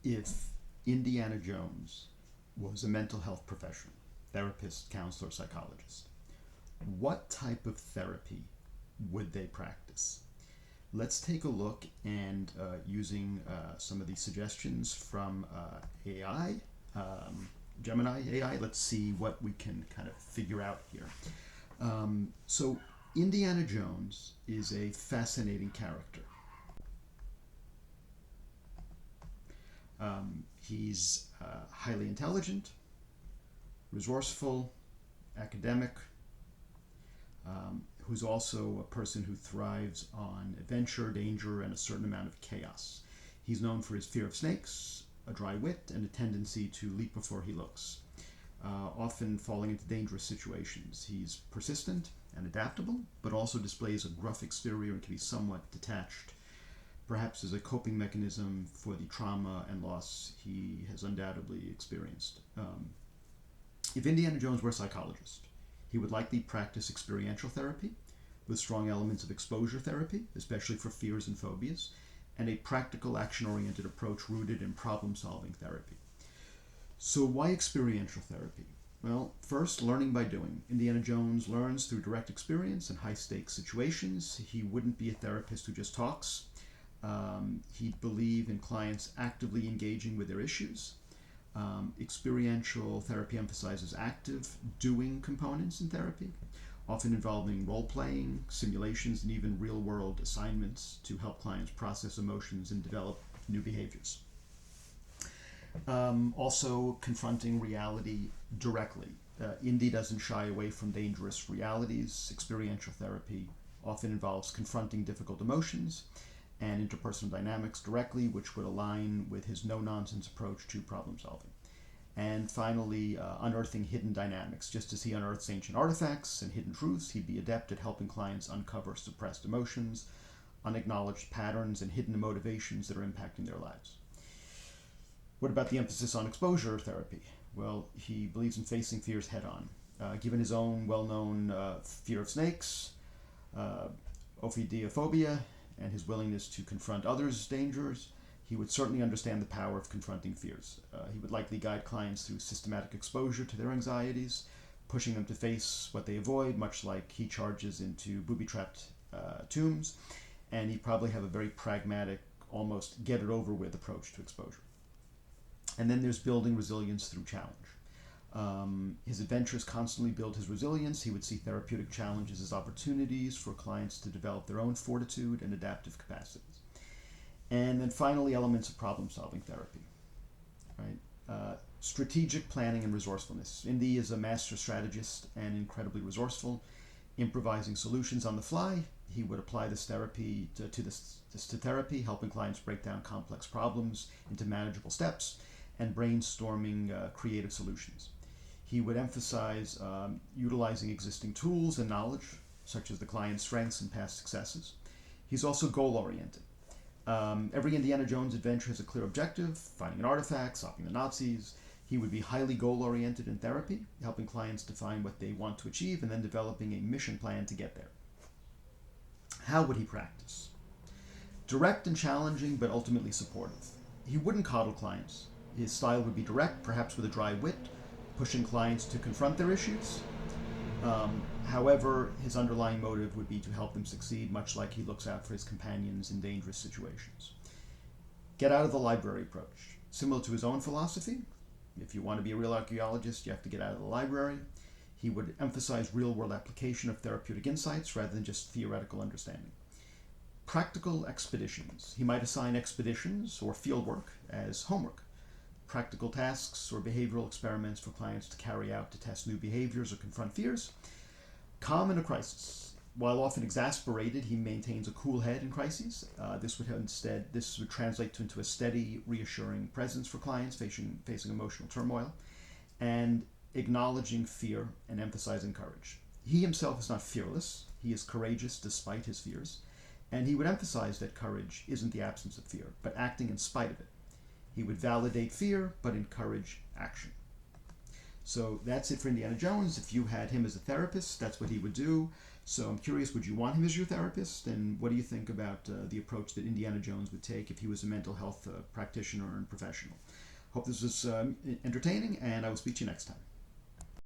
If Indiana Jones was a mental health professional, therapist, counselor, psychologist, what type of therapy would they practice? Let's take a look and using some of these suggestions from AI, Gemini AI, let's see what we can kind of figure out here. So Indiana Jones is a fascinating character. He's highly intelligent, resourceful, academic, who's also a person who thrives on adventure, danger, and a certain amount of chaos. He's known for his fear of snakes, a dry wit, and a tendency to leap before he looks, often falling into dangerous situations. He's persistent and adaptable, but also displays a gruff exterior and can be somewhat detached, perhaps as a coping mechanism for the trauma and loss he has undoubtedly experienced. If Indiana Jones were a psychologist, he would likely practice experiential therapy with strong elements of exposure therapy, especially for fears and phobias, and a practical, action-oriented approach rooted in problem-solving therapy. So why experiential therapy? Well, first, learning by doing. Indiana Jones learns through direct experience in high-stakes situations. He wouldn't be a therapist who just talks. He'd believe in clients actively engaging with their issues. Experiential therapy emphasizes active, doing components in therapy, often involving role-playing, simulations, and even real-world assignments to help clients process emotions and develop new behaviors. Also, confronting reality directly. Indy doesn't shy away from dangerous realities. Experiential therapy often involves confronting difficult emotions and interpersonal dynamics directly, which would align with his no-nonsense approach to problem solving. And finally, unearthing hidden dynamics. Just as he unearths ancient artifacts and hidden truths, he'd be adept at helping clients uncover suppressed emotions, unacknowledged patterns, and hidden motivations that are impacting their lives. What about the emphasis on exposure therapy? Well, he believes in facing fears head-on. Given his own well-known fear of snakes, ophidiophobia, and his willingness to confront others' dangers, he would certainly understand the power of confronting fears. He would likely guide clients through systematic exposure to their anxieties, pushing them to face what they avoid, much like he charges into booby-trapped tombs, and he'd probably have a very pragmatic, almost get-it-over-with approach to exposure. And then there's building resilience through challenge. His adventures constantly build his resilience. He would see therapeutic challenges as opportunities for clients to develop their own fortitude and adaptive capacities. And then finally, elements of problem-solving therapy. Right? Strategic planning and resourcefulness. Indy is a master strategist and incredibly resourceful, improvising solutions on the fly. He would apply this therapy to therapy, helping clients break down complex problems into manageable steps and brainstorming creative solutions. He would emphasize utilizing existing tools and knowledge, such as the client's strengths and past successes. He's also goal-oriented. Every Indiana Jones adventure has a clear objective: finding an artifact, stopping the Nazis. He would be highly goal-oriented in therapy, helping clients define what they want to achieve and then developing a mission plan to get there. How would he practice? Direct and challenging, but ultimately supportive. He wouldn't coddle clients. His style would be direct, perhaps with a dry wit, pushing clients to confront their issues. However, his underlying motive would be to help them succeed, much like he looks out for his companions in dangerous situations. Get out of the library approach. Similar to his own philosophy, if you want to be a real archaeologist, you have to get out of the library. He would emphasize real-world application of therapeutic insights rather than just theoretical understanding. Practical expeditions. He might assign expeditions or fieldwork as homework. Practical tasks or behavioral experiments for clients to carry out to test new behaviors or confront fears. Calm in a crisis. While often exasperated, he maintains a cool head in crises. This would translate into a steady, reassuring presence for clients facing emotional turmoil, and acknowledging fear and emphasizing courage. He himself is not fearless. He is courageous despite his fears, and he would emphasize that courage isn't the absence of fear, but acting in spite of it. He would validate fear, but encourage action. So that's it for Indiana Jones. If you had him as a therapist, that's what he would do. So I'm curious, would you want him as your therapist? And what do you think about the approach that Indiana Jones would take if he was a mental health practitioner and professional? Hope this was entertaining, and I will speak to you next time.